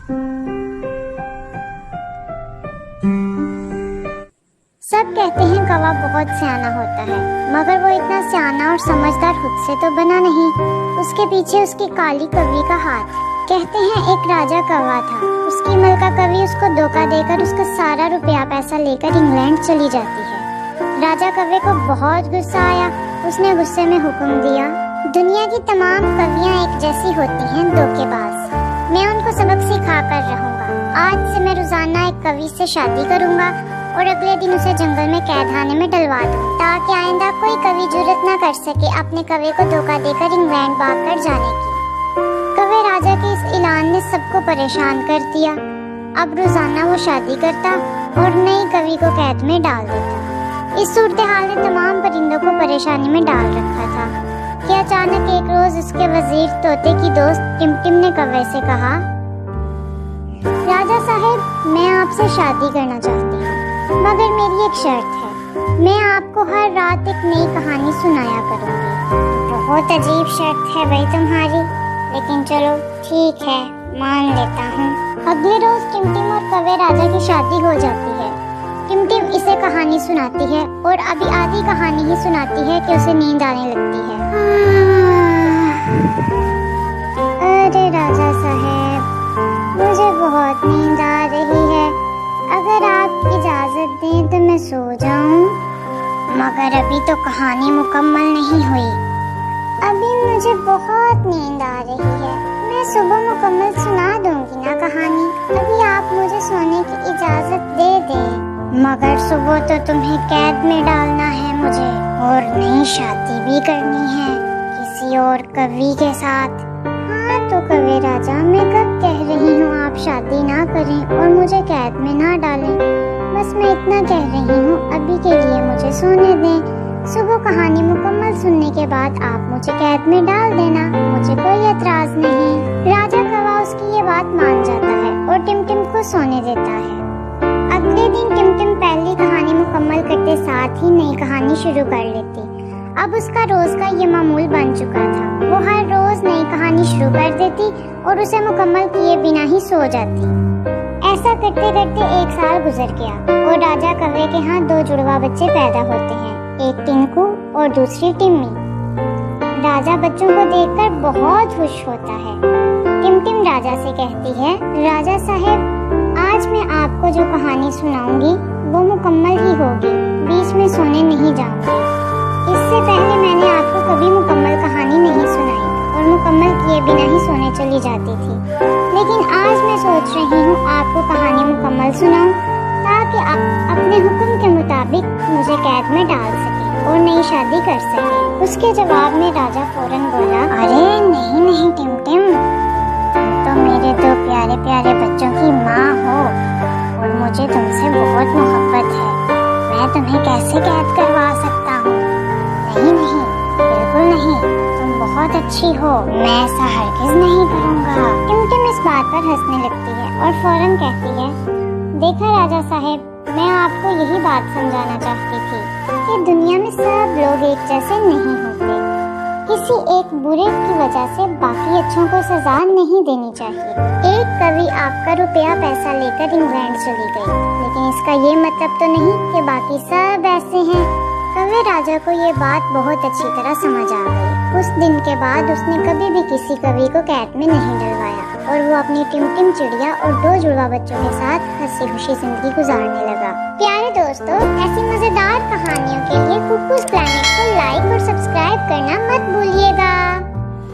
सब कहते हैं कौवा बहुत सियाना होता है, मगर वो इतना सियाना और समझदार खुद से तो बना नहीं। उसके पीछे उसकी काली कवि का हाथ। कहते हैं एक राजा कौवा था, उसकी मलका कवि उसको धोखा देकर उसका सारा रुपया पैसा लेकर इंग्लैंड चली जाती है। राजा कौवे को बहुत गुस्सा आया। उसने गुस्से में हुक्म दिया, दुनिया की तमाम कवियाँ एक जैसी होती हैं धोखेबाज। मैं उनको सबक सिखा कर रहूंगा। आज से मैं रोजाना एक कवि से शादी करूंगा और अगले दिन उसे जंगल में कैदखाने में डलवा दूं, ताकि आइंदा कोई कवि जुर्रत न कर सके अपने कवि को धोखा देकर इंग्लैंड भागकर जाने की। कवि राजा के इस ऐलान ने सबको परेशान कर दिया। अब रोजाना वो शादी करता और नई कवि को कैद में डाल देता। इस सूरत हाल ने तमाम परिंदों को परेशानी में डाल रखा था कि अचानक एक रोज उसके वजीर तोते की दोस्त टिमटिम ने कौवे से कहा, राजा साहब, मैं आपसे शादी करना चाहती हूँ, मगर मेरी एक शर्त है, मैं आपको हर रात एक नई कहानी सुनाया करूँगी। बहुत अजीब शर्त है भाई तुम्हारी, लेकिन चलो ठीक है, मान लेता हूँ। अगले रोज टिमटिम और कौवे राजा की शादी हो जाती है। टिमटिम इसे कहानी सुनाती है और अभी आधी कहानी ही सुनाती है कि उसे नींद आने लगती है। अरे राजा साहब, मुझे बहुत नींद आ रही है, अगर आप इजाजत दें तो मैं सो जाऊं। मगर अभी तो कहानी मुकम्मल नहीं हुई, अभी मुझे बहुत नींद आ रही है। मैं सुबह मुकम्मल सुना दूंगी ना कहानी, अभी आप मुझे सोने की इजाजत दे दें। मगर सुबह तो तुम्हें कैद में डालना है मुझे, और नई शादी भी करनी है किसी और कवि के साथ। हाँ तो कवि राजा, मैं कब कह रही हूँ आप शादी ना करें और मुझे कैद में ना डालें। बस मैं इतना कह रही हूँ, अभी के लिए मुझे सोने दें। सुबह कहानी मुकम्मल सुनने के बाद आप मुझे कैद में डाल देना, मुझे कोई एतराज नहीं। राजा कौवा उसकी ये बात मान जाता है और टिमटिम को सोने देता है। अगले दिन टिमटिम पहली कहानी मुकम्मल करते साथ ही नई कहानी शुरू कर लेती। अब उसका रोज का ये मामूल बन चुका था, वो हर रोज नई कहानी शुरू कर देती और उसे मुकम्मल किए बिना ही सो जाती। ऐसा करते करते एक साल गुजर गया और राजा कौवे के यहाँ दो जुड़वा बच्चे पैदा होते हैं, एक टिंकू और दूसरी टिम्मी। राजा बच्चों को देखकर बहुत खुश होता है। टिमटिम राजा से कहती है, राजा साहब, आज मैं आपको जो कहानी सुनाऊंगी वो मुकम्मल ही होगी, बीच में सोने नहीं जाऊंगी। इससे पहले मैंने आपको कभी मुकम्मल कहानी नहीं सुनाई और मुकम्मल किए बिना ही सोने चली जाती थी, लेकिन आज मैं सोच रही हूँ आपको कहानी मुकम्मल सुनाऊं, ताकि आप अपने हुक्म के मुताबिक मुझे कैद में डाल सके और नई शादी कर सके। उसके जवाब में राजा फौरन बोला, अरे नहीं नहीं टिमटिम, तुम तो मेरे दो प्यारे प्यारे बच्चों की माँ हो और मुझे तुमसे बहुत मोहब्बत है, मैं तुम्हें कैसे कैद करवा सकता हूँ। नहीं नहीं, बिल्कुल नहीं, तुम बहुत अच्छी हो, मैं ऐसा हरगिज नहीं करूँगा। टिमटिम इस बात पर हंसने लगती है और फौरन कहती है, देखा राजा साहब, मैं आपको यही बात समझाना चाहती थी कि दुनिया में सब लोग एक जैसे नहीं होते। किसी एक बुरे की वजह से बाकी अच्छों को सजा नहीं देनी चाहिए। एक कवि आपका रुपया पैसा लेकर इंग्लैंड चली गई, लेकिन इसका ये मतलब तो नहीं कि बाकी सब ऐसे हैं। कवि राजा को ये बात बहुत अच्छी तरह समझ आ गई। उस दिन के बाद उसने कभी भी किसी कवि को कैद में नहीं डलवाया और वो अपनी टिमटिम चिड़िया और दो जुड़वा बच्चों के साथ हंसी खुशी जिंदगी गुजारने लगा। प्यारे दोस्तों, ऐसी मजेदार कहानियों के लिए कुक्कूज़ प्लैनेट को लाइक और सब्सक्राइब करना मत भूलिएगा।